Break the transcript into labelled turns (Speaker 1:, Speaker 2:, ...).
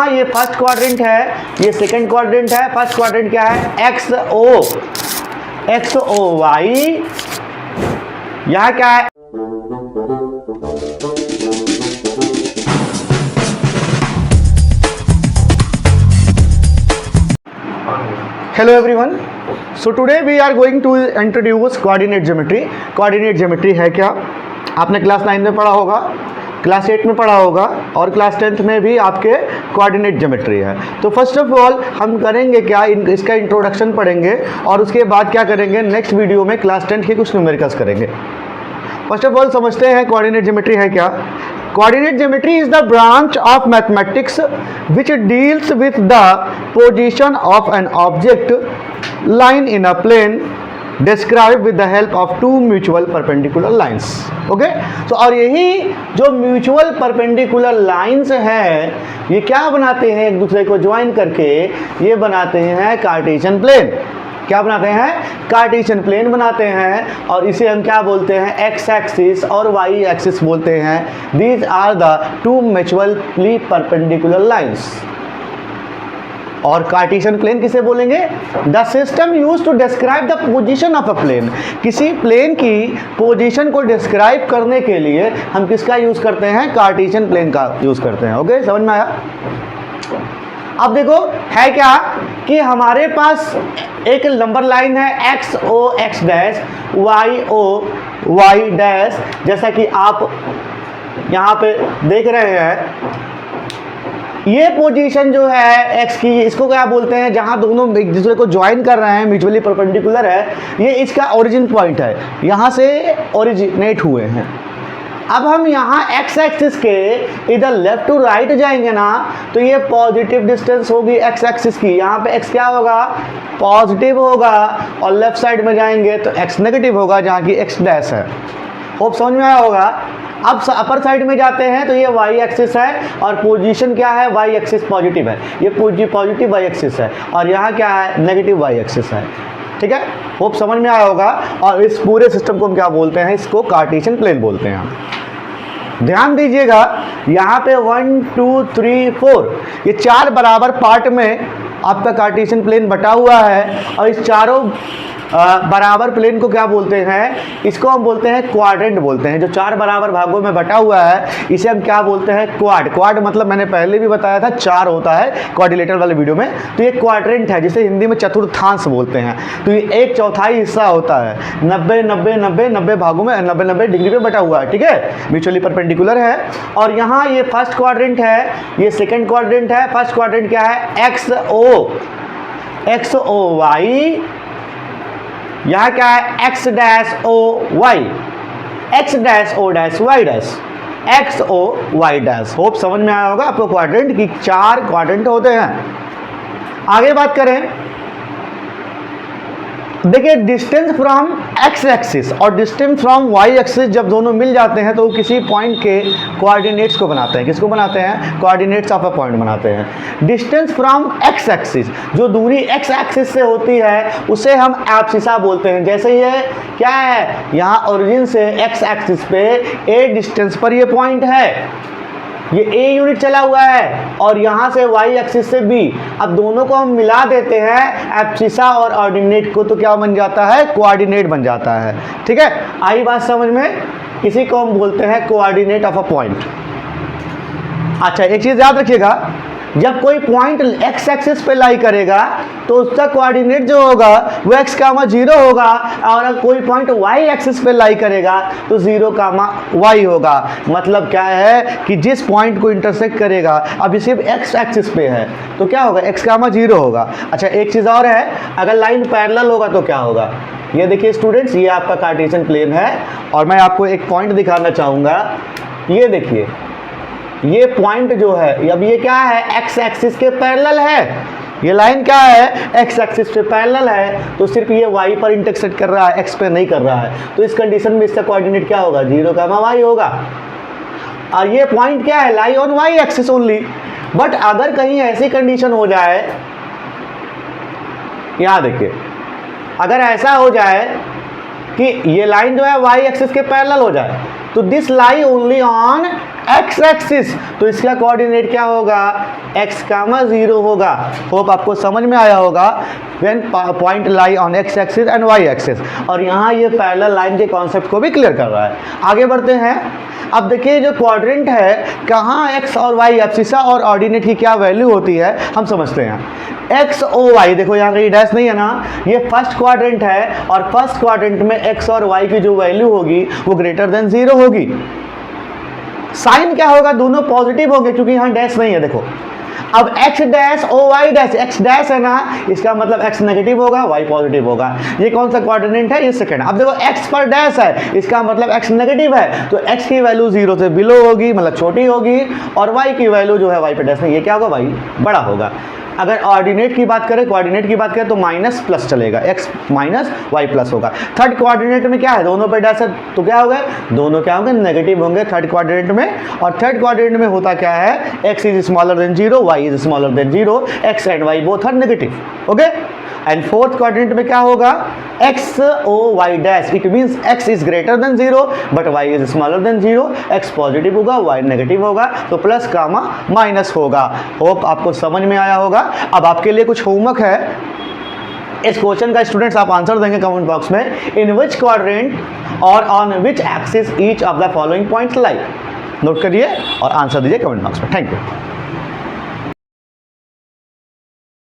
Speaker 1: यहाँ ये first quadrant है, ये सेकंड क्वाड्रेंट है। फर्स्ट क्वाड्रेंट क्या है, एक्स ओ वाई। यहाँ क्या है, hello everyone. So today we are going to introduce coordinate geometry. Coordinate geometry है क्या, आपने क्लास 9 में पढ़ा होगा, क्लास 8 में पढ़ा होगा और क्लास 10th में भी आपके कोऑर्डिनेट ज्योमेट्री है। तो फर्स्ट ऑफ ऑल हम करेंगे क्या, इसका इंट्रोडक्शन पढ़ेंगे और उसके बाद क्या करेंगे, नेक्स्ट वीडियो में क्लास 10 के कुछ न्यूमेरिकल्स करेंगे। फर्स्ट ऑफ ऑल समझते हैं कोऑर्डिनेट ज्योमेट्री है क्या। Coordinate geometry is the branch of mathematics which deals with the position of an object line in a plane described with the help of two mutual perpendicular lines. Okay, तो और यही जो mutual perpendicular lines है ये क्या बनाते हैं, एक दूसरे को ज्वाइन करके ये बनाते हैं कार्टेशियन प्लेन। क्या बनाते हैं, कार्टेशियन प्लेन बनाते हैं और इसे हम क्या बोलते हैं, एक्स एक्सिस और वाई एक्सिस बोलते हैं। These are the two mutually perpendicular lines. और कार्टेशियन प्लेन किसे बोलेंगे, the system use to describe the position of a plane. किसी प्लेन की पोजीशन को डिस्क्राइब करने के लिए हम किसका यूज करते हैं, कार्टेशियन प्लेन का यूज करते हैं। ओके, समझ में आया। अब देखो है क्या कि हमारे पास एक नंबर लाइन है X O X dash Y O Y dash, जैसा कि आप यहाँ पे देख रहे हैं। ये पोजीशन जो है एक्स की, इसको क्या बोलते हैं, जहाँ दोनों एक दूसरे को ज्वाइन कर रहे हैं, म्यूचुअली परपेंडिकुलर है, ये इसका ओरिजिन पॉइंट है, यहाँ से ओरिजिनेट हुए हैं। अब हम यहाँ एक्स एक्सिस के इधर लेफ्ट टू राइट जाएंगे ना, तो ये पॉजिटिव डिस्टेंस होगी एक्स एक्सिस की। यहाँ पे एक्स क्या होगा, पॉजिटिव होगा, और लेफ्ट साइड में जाएंगे तो एक्स नेगेटिव होगा, जहाँ की एक्स डैश है। होप समझ में आया होगा। अब अपर साइड में जाते हैं तो ये वाई एक्सिस है और पोजीशन क्या है, वाई एक्सिस पॉजिटिव है, ये पॉजिटिव वाई एक्सिस है, और यहाँ क्या है, नेगेटिव वाई एक्सिस है। ठीक है, होप समझ में आया होगा। और इस पूरे सिस्टम को हम क्या बोलते हैं, इसको कार्टेशियन प्लेन बोलते हैं। ध्यान दीजिएगा, यहाँ पे 1 2 3 4 ये 4 बराबर पार्ट में आपका कार्टेशियन प्लेन बटा हुआ है, और इस चारों बराबर प्लेन को क्या बोलते हैं, इसको हम बोलते हैं क्वाड्रेंट बोलते हैं। जो 4 बराबर भागों में बटा हुआ है इसे हम क्या बोलते हैं, क्वाड। क्वाड मतलब मैंने पहले भी बताया था 4 होता है क्वाड्रिलेटरल वाले वीडियो में। तो ये क्वाड्रेंट है, जिसे हिंदी में चतुर्थांश बोलते हैं। तो ये 1/4 हिस्सा होता है, 90 90 90 90 भागों में 90 90 डिग्री पे बटा हुआ है। ठीक है, म्यूचुअली परपेंडिकुलर है। और यहाँ ये फर्स्ट क्वाड्रेंट है, ये सेकेंड क्वाड्रेंट है। फर्स्ट क्वाड्रेंट क्या है, एक्स ओ वाई, यहाँ क्या है, X dash O Y, X dash O dash Y dash, X O Y dash. Hope समझ में आया होगा आपको क्वाड्रेंट की 4 क्वाड्रेंट होते हैं। आगे बात करें, देखिए डिस्टेंस फ्रॉम एक्स एक्सिस और डिस्टेंस फ्रॉम वाई एक्सिस जब दोनों मिल जाते हैं तो किसी पॉइंट के कोऑर्डिनेट्स को बनाते हैं। किसको बनाते हैं, कोऑर्डिनेट्स ऑफ अ पॉइंट बनाते हैं। डिस्टेंस फ्रॉम एक्स एक्सिस, जो दूरी एक्स एक्सिस से होती है उसे हम एब्सिसा बोलते हैं। जैसे ये क्या है, यहाँ ओरिजिन से एक्स एक्सिस पे ए डिस्टेंस पर ये पॉइंट है, ये ए यूनिट चला हुआ है, और यहाँ से वाई एक्सिस से बी। अब दोनों को हम मिला देते हैं एब्सिसा और ऑर्डिनेट को, तो क्या बन जाता है, कोऑर्डिनेट बन जाता है। ठीक है, आई बात समझ में। इसी को हम बोलते हैं कोऑर्डिनेट ऑफ अ पॉइंट। अच्छा, एक चीज़ याद रखिएगा, जब कोई पॉइंट एक्स एक्सिस पे लाई करेगा तो उसका कोऑर्डिनेट जो होगा वो x, 0 होगा, और अगर कोई पॉइंट y एक्सिस पे लाई करेगा तो 0, y होगा। मतलब क्या है कि जिस पॉइंट को इंटरसेक्ट करेगा, अब ये सिर्फ x एक्सिस पे है तो क्या होगा, x, 0 होगा। अच्छा, एक चीज़ और है, अगर लाइन पैरेलल होगा तो क्या होगा। ये देखिए स्टूडेंट्स, ये आपका कार्टेशियन प्लेन है और मैं आपको एक पॉइंट दिखाना चाहूँगा। ये देखिए, ये पॉइंट जो है, अब ये क्या है, एक्स एक्सिस के पैरेलल है। ये लाइन क्या है, एक्स एक्सिस पे पैरेलल है, तो सिर्फ ये वाई पर इंटरसेक्ट कर रहा है, एक्स पे नहीं कर रहा है। तो इस कंडीशन में इसका कोऑर्डिनेट क्या होगा, 0, y होगा। और ये पॉइंट क्या है, lie on Y axis only. But अगर कहीं ऐसी कंडीशन हो जाए, यहाँ देखिए, अगर ऐसा हो जाए कि ये लाइन जो है वाई एक्सिस के पैरेलल हो जाए, तो this lie only on x axis, तो इसका कोऑर्डिनेट क्या होगा, x, 0 होगा। होप आपको समझ में आया होगा। When point lie on x axis and y axis, और यहाँ ये पैरेलल लाइन के कॉन्सेप्ट को भी क्लियर कर रहा है। आगे बढ़ते हैं। अब देखिए जो क्वाड्रेंट है, कहाँ x और y, एब्सिसा और ऑर्डिनेट की क्या वैल्यू होती है हम समझते हैं। x ओ y, देखो यहाँ कहीं डैश नहीं है ना, ये फर्स्ट क्वाड्रेंट है और फर्स्ट क्वाड्रेंट में x और y की जो वैल्यू होगी वो ग्रेटर देन 0 होगी। साइन क्या होगा, दोनों पॉजिटिव होंगे क्योंकि यहाँ डैश नहीं है। देखो अब x dash O y dash, x dash है ना, इसका मतलब x नेगेटिव होगा, y पॉजिटिव होगा। ये कौन सा क्वाड्रेंट है, ये सेकंड। अब देखो x पर डैश है, इसका मतलब x नेगेटिव है, तो x की वैल्यू 0 से बिलो होगी, मतलब छोटी होगी, और y की वैल्यू जो है y पर डैश नहीं, ये क्या होगा, y बड़ा होगा। अगर ऑर्डिनेट की बात करें, कोऑर्डिनेट की बात करें तो माइनस प्लस चलेगा, x माइनस y प्लस होगा। थर्ड कोऑर्डिनेट में क्या है, दोनों पे डैश है, तो क्या होगा, दोनों क्या होंगे, नेगेटिव होंगे थर्ड क्वाड्रेंट में। और थर्ड क्वाड्रेंट में होता क्या है, x is smaller than 0, y is smaller than 0, x and y both are negative. Okay, and fourth quadrant में क्या होगा, x o y dash, it means x is greater than 0 but y is smaller than 0, x positive होगा, y negative होगा, तो plus comma minus होगा। Hope आपको समझ में आया होगा। अब आपके लिए कुछ होमवर्क है, इस क्वेश्चन का स्टूडेंट्स आप आंसर देंगे कमेंट बॉक्स में, इन विच क्वाड्रेंट और on which axis each of the following points lie. Note करिए और आंसर दीजिए कमेंट बॉक्स में। Thank you.